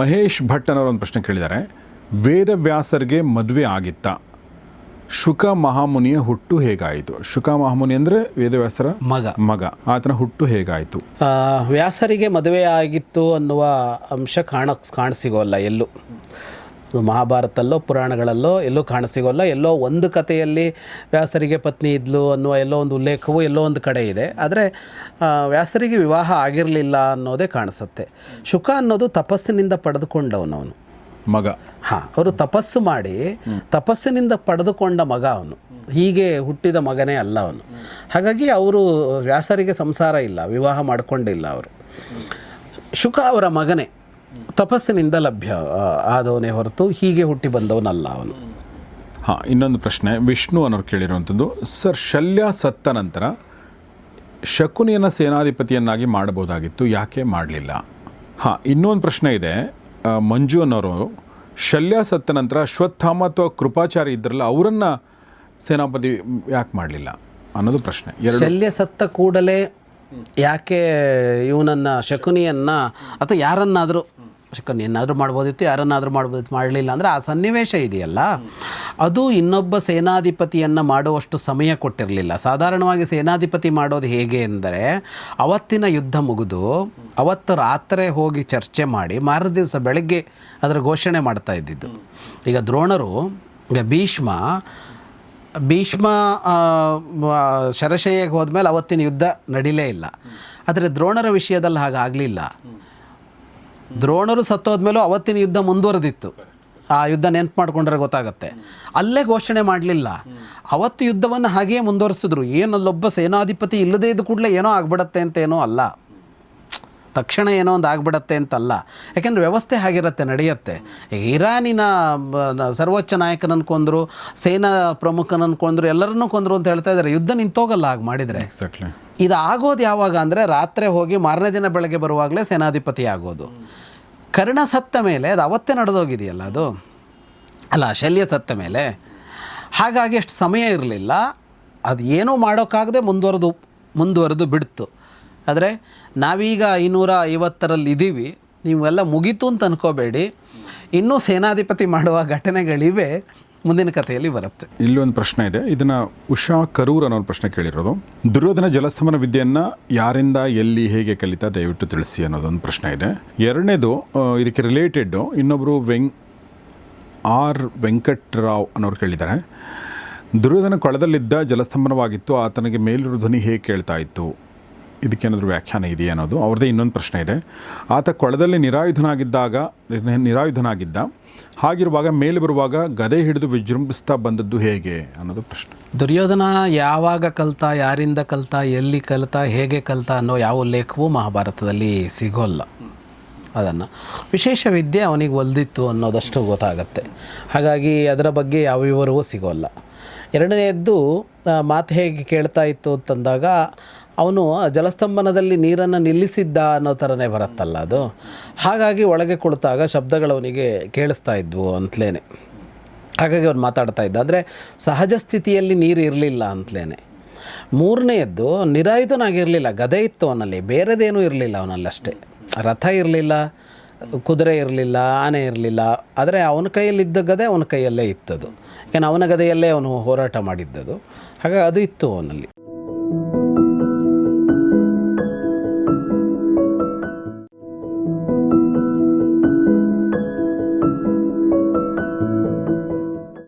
ಮಹೇಶ್ ಭಟ್ ಅನ್ನೋರು ಒಂದು ಪ್ರಶ್ನೆ ಕೇಳಿದ್ದಾರೆ. ವೇದವ್ಯಾಸರಿಗೆ ಮದುವೆ ಆಗಿತ್ತಾ? ಶುಕ ಮಹಾಮುನಿಯ ಹುಟ್ಟು ಹೇಗಾಯಿತು? ಶುಕ ಮಹಾಮುನಿ ಅಂದರೆ ವೇದವ್ಯಾಸರ ಮಗ. ಆತನ ಹುಟ್ಟು ಹೇಗಾಯಿತು? ವ್ಯಾಸರಿಗೆ ಮದುವೆ ಆಗಿತ್ತು ಅನ್ನುವ ಅಂಶ ಕಾಣಸಿಗೋಲ್ಲ ಎಲ್ಲೂ. ಅದು ಮಹಾಭಾರತಲ್ಲೋ ಪುರಾಣಗಳಲ್ಲೋ ಎಲ್ಲೂ ಕಾಣಸಿಗೋಲ್ಲ. ಎಲ್ಲೋ ಒಂದು ಕಥೆಯಲ್ಲಿ ವ್ಯಾಸರಿಗೆ ಪತ್ನಿ ಇದ್ಲು ಅನ್ನುವ ಎಲ್ಲೋ ಒಂದು ಉಲ್ಲೇಖವು ಎಲ್ಲೋ ಒಂದು ಕಡೆ ಇದೆ. ಆದರೆ ವ್ಯಾಸರಿಗೆ ವಿವಾಹ ಆಗಿರಲಿಲ್ಲ ಅನ್ನೋದೇ ಕಾಣಿಸುತ್ತೆ. ಶುಕ ಅನ್ನೋದು ತಪಸ್ಸಿನಿಂದ ಪಡೆದುಕೊಂಡವನವನು ಮಗ. ಅವರು ತಪಸ್ಸು ಮಾಡಿ ತಪಸ್ಸಿನಿಂದ ಪಡೆದುಕೊಂಡ ಮಗ ಅವನು, ಹೀಗೆ ಹುಟ್ಟಿದ ಮಗನೇ ಅಲ್ಲ ಅವನು. ಹಾಗಾಗಿ ಅವರು ವ್ಯಾಸರಿಗೆ ಸಂಸಾರ ಇಲ್ಲ, ವಿವಾಹ ಮಾಡಿಕೊಂಡಿಲ್ಲ ಅವರು. ಶುಕ ಅವರ ಮಗನೇ, ತಪಸ್ಸಿನಿಂದ ಲಭ್ಯ ಆದವನೇ ಹೊರತು ಹೀಗೆ ಹುಟ್ಟಿ ಬಂದವನಲ್ಲ ಅವನು. ಇನ್ನೊಂದು ಪ್ರಶ್ನೆ ವಿಷ್ಣು ಅನ್ನೋರು ಕೇಳಿರುವಂಥದ್ದು. ಸರ್, ಶಲ್ಯ ಸತ್ತ ನಂತರ ಶಕುನಿಯನ್ನು ಸೇನಾಧಿಪತಿಯನ್ನಾಗಿ ಮಾಡಬಹುದಾಗಿತ್ತು, ಯಾಕೆ ಮಾಡಲಿಲ್ಲ? ಇನ್ನೊಂದು ಪ್ರಶ್ನೆ ಇದೆ. ಮಂಜು ಅನ್ನೋರು, ಶಲ್ಯ ಸತ್ತ ನಂತರ ಅಶ್ವತ್ಥಾಮ ಅಥವಾ ಕೃಪಾಚಾರಿ ಇದ್ರಲ್ಲ, ಅವರನ್ನು ಸೇನಾಪತಿ ಯಾಕೆ ಮಾಡಲಿಲ್ಲ ಅನ್ನೋದು ಪ್ರಶ್ನೆ. ಶಲ್ಯ ಸತ್ತ ಕೂಡಲೇ ಯಾಕೆ ಇವನನ್ನು ಶಕುನಿಯನ್ನು ಅಥವಾ ಯಾರನ್ನಾದರೂ ಶಕುನಿಯನ್ನಾದರೂ ಮಾಡ್ಬೋದಿತ್ತು, ಯಾರನ್ನಾದರೂ ಮಾಡ್ಬೋದಿತ್ತು, ಮಾಡಲಿಲ್ಲ ಅಂದರೆ ಆ ಸನ್ನಿವೇಶ ಇದೆಯಲ್ಲ, ಅದು ಇನ್ನೊಬ್ಬ ಸೇನಾಧಿಪತಿಯನ್ನು ಮಾಡುವಷ್ಟು ಸಮಯ ಕೊಟ್ಟಿರಲಿಲ್ಲ. ಸಾಧಾರಣವಾಗಿ ಸೇನಾಧಿಪತಿ ಮಾಡೋದು ಹೇಗೆ ಅಂದರೆ, ಅವತ್ತಿನ ಯುದ್ಧ ಮುಗಿದು ಅವತ್ತು ರಾತ್ರಿ ಹೋಗಿ ಚರ್ಚೆ ಮಾಡಿ ಮಾರನೇ ದಿವಸ ಬೆಳಗ್ಗೆ ಅದರ ಘೋಷಣೆ ಮಾಡ್ತಾ ಇದ್ದಿದ್ದು. ಈಗ ದ್ರೋಣರು, ಈಗ ಭೀಷ್ಮ ಶರಶಯ್ಯಗೆ ಹೋದ್ಮೇಲೆ ಅವತ್ತಿನ ಯುದ್ಧ ನಡೀಲೇ ಇಲ್ಲ. ಆದರೆ ದ್ರೋಣರ ವಿಷಯದಲ್ಲಿ ಹಾಗಾಗಲಿಲ್ಲ. ದ್ರೋಣರು ಸತ್ತೋದ್ಮೇಲೂ ಅವತ್ತಿನ ಯುದ್ಧ ಮುಂದುವರೆದಿತ್ತು. ಆ ಯುದ್ಧ ನೆನಪು ಮಾಡ್ಕೊಂಡ್ರೆ ಗೊತ್ತಾಗುತ್ತೆ. ಅಲ್ಲೇ ಘೋಷಣೆ ಮಾಡಲಿಲ್ಲ, ಅವತ್ತು ಯುದ್ಧವನ್ನು ಹಾಗೆಯೇ ಮುಂದುವರಿಸಿದ್ರು. ಏನಲ್ಲೊಬ್ಬ ಸೇನಾಧಿಪತಿ ಇಲ್ಲದೇ ಇದ್ದ ಕೂಡಲೇ ಏನೋ ಆಗ್ಬಿಡತ್ತೆ ಅಂತ ಏನೋ ಅಲ್ಲ, ತಕ್ಷಣ ಏನೋ ಒಂದು ಆಗ್ಬಿಡತ್ತೆ ಅಂತಲ್ಲ. ಯಾಕೆಂದರೆ ವ್ಯವಸ್ಥೆ ಹಾಗಿರುತ್ತೆ, ನಡೆಯುತ್ತೆ. ಇರಾನಿನ ಸರ್ವೋಚ್ಚ ನಾಯಕನನ್ನು ಕೊಂದರು, ಸೇನಾ ಪ್ರಮುಖನನ್ನು ಕೊಂದರು, ಎಲ್ಲರನ್ನೂ ಕೊಂದರು ಅಂತ ಹೇಳ್ತಾ ಇದ್ದಾರೆ. ಯುದ್ಧ ನಿಂತೋಗಲ್ಲ ಹಾಗೆ ಮಾಡಿದರೆ. ಇದು ಆಗೋದು ಯಾವಾಗ ಅಂದರೆ, ರಾತ್ರಿ ಹೋಗಿ ಮಾರನೇ ದಿನ ಬೆಳಗ್ಗೆ ಬರುವಾಗಲೇ ಸೇನಾಧಿಪತಿ ಆಗೋದು. ಕರ್ಣ ಸತ್ತ ಮೇಲೆ ಅದು ಅವತ್ತೇ ನಡೆದೋಗಿದೆಯಲ್ಲ ಅದು, ಅಲ್ಲ ಶಲ್ಯ ಸತ್ತ ಮೇಲೆ. ಹಾಗಾಗಿ ಅಷ್ಟು ಸಮಯ ಇರಲಿಲ್ಲ, ಅದು ಏನೂ ಮಾಡೋಕ್ಕಾಗದೆ ಮುಂದುವರೆದು ಬಿಡ್ತು. ಆದರೆ ನಾವೀಗ 250ರಲ್ಲಿ ಇದ್ದೀವಿ, ನೀವೆಲ್ಲ ಮುಗೀತು ಅಂತ ಅನ್ಕೋಬೇಡಿ, ಇನ್ನೂ ಸೇನಾಧಿಪತಿ ಮಾಡುವ ಘಟನೆಗಳಿವೆ, ಮುಂದಿನ ಕಥೆಯಲ್ಲಿ ಬರುತ್ತೆ. ಇಲ್ಲೊಂದು ಪ್ರಶ್ನೆ ಇದೆ, ಇದನ್ನು ಉಷಾ ಕರೂರ್ ಅನ್ನೋ ಪ್ರಶ್ನೆ ಕೇಳಿರೋದು. ದುರ್ಯೋಧನ ಜಲಸ್ತಂಭನ ವಿದ್ಯೆಯನ್ನು ಯಾರಿಂದ ಎಲ್ಲಿ ಹೇಗೆ ಕಲಿತಾ ದಯವಿಟ್ಟು ತಿಳಿಸಿ ಅನ್ನೋದೊಂದು ಪ್ರಶ್ನೆ ಇದೆ. ಎರಡನೇದು ಇದಕ್ಕೆ ರಿಲೇಟೆಡ್ಡು ಇನ್ನೊಬ್ಬರು ವೆಂಕಟರಾವ್ ಅನ್ನೋರು ಕೇಳಿದ್ದಾರೆ. ದುರ್ಯೋಧನ ಕೊಳದಲ್ಲಿದ್ದ ಜಲಸ್ತಂಭನವಾಗಿತ್ತು, ಆತನಿಗೆ ಮೇಲಿರೋ ಧ್ವನಿ ಹೇಗೆ ಕೇಳ್ತಾ ಇತ್ತು, ಇದಕ್ಕೇನಾದರೂ ವ್ಯಾಖ್ಯಾನ ಇದೆಯಾ ಅನ್ನೋದು ಅವ್ರದ್ದೇ ಇನ್ನೊಂದು ಪ್ರಶ್ನೆ ಇದೆ. ಆತ ಕೊಳದಲ್ಲಿ ನಿರಾಯುಧನಾಗಿದ್ದ, ಹಾಗಿರುವಾಗ ಮೇಲೆ ಬರುವಾಗ ಗದೆ ಹಿಡಿದು ವಿಜೃಂಭಿಸ್ತಾ ಬಂದದ್ದು ಹೇಗೆ ಅನ್ನೋದು ಪ್ರಶ್ನೆ. ದುರ್ಯೋಧನ ಯಾವಾಗ ಕಲಿತ, ಯಾರಿಂದ ಕಲಿತ, ಎಲ್ಲಿ ಕಲಿತ, ಹೇಗೆ ಕಲಿತ ಅನ್ನೋ ಯಾವ ಉಲ್ಲೇಖವೂ ಮಹಾಭಾರತದಲ್ಲಿ ಸಿಗೋಲ್ಲ. ಅದನ್ನು ವಿಶೇಷ ವಿದ್ಯೆ ಅವನಿಗೆ ಒಲ್ದಿತ್ತು ಅನ್ನೋದಷ್ಟು ಗೊತ್ತಾಗತ್ತೆ. ಹಾಗಾಗಿ ಅದರ ಬಗ್ಗೆ ಯಾವ ವಿವರವೂ ಸಿಗೋಲ್ಲ. ಎರಡನೆಯದ್ದು ಮಾತು ಹೇಗೆ ಕೇಳ್ತಾ ಇತ್ತು ಅಂತಂದಾಗ, ಅವನು ಜಲಸ್ತಂಭನದಲ್ಲಿ ನೀರನ್ನು ನಿಲ್ಲಿಸಿದ್ದ ಅನ್ನೋ ಥರನೇ ಬರುತ್ತಲ್ಲ ಅದು. ಹಾಗಾಗಿ ಒಳಗೆ ಕುಳಿತಾಗ ಶಬ್ದಗಳವನಿಗೆ ಕೇಳಿಸ್ತಾ ಇದ್ವು ಅಂತಲೇ, ಹಾಗಾಗಿ ಅವನು ಮಾತಾಡ್ತಾ ಇದ್ದ. ಅಂದರೆ ಸಹಜ ಸ್ಥಿತಿಯಲ್ಲಿ ನೀರು ಇರಲಿಲ್ಲ ಅಂತಲೇ. ಮೂರನೆಯದ್ದು ನಿರಾಯುಧನಾಗಿರಲಿಲ್ಲ, ಗದೆ ಇತ್ತು ಅವನಲ್ಲಿ, ಬೇರೆದೇನೂ ಇರಲಿಲ್ಲ ಅವನಲ್ಲಷ್ಟೇ. ರಥ ಇರಲಿಲ್ಲ, ಕುದುರೆ ಇರಲಿಲ್ಲ, ಆನೆ ಇರಲಿಲ್ಲ. ಆದರೆ ಅವನ ಕೈಯಲ್ಲಿದ್ದ ಗದೆ ಅವನ ಕೈಯಲ್ಲೇ ಇತ್ತದು. ಯಾಕೆಂದರೆ ಅವನ ಗದೆಯಲ್ಲೇ ಅವನು ಹೋರಾಟ ಮಾಡಿದ್ದದು. ಹಾಗಾಗಿ ಅದು ಇತ್ತು ಅವನಲ್ಲಿ.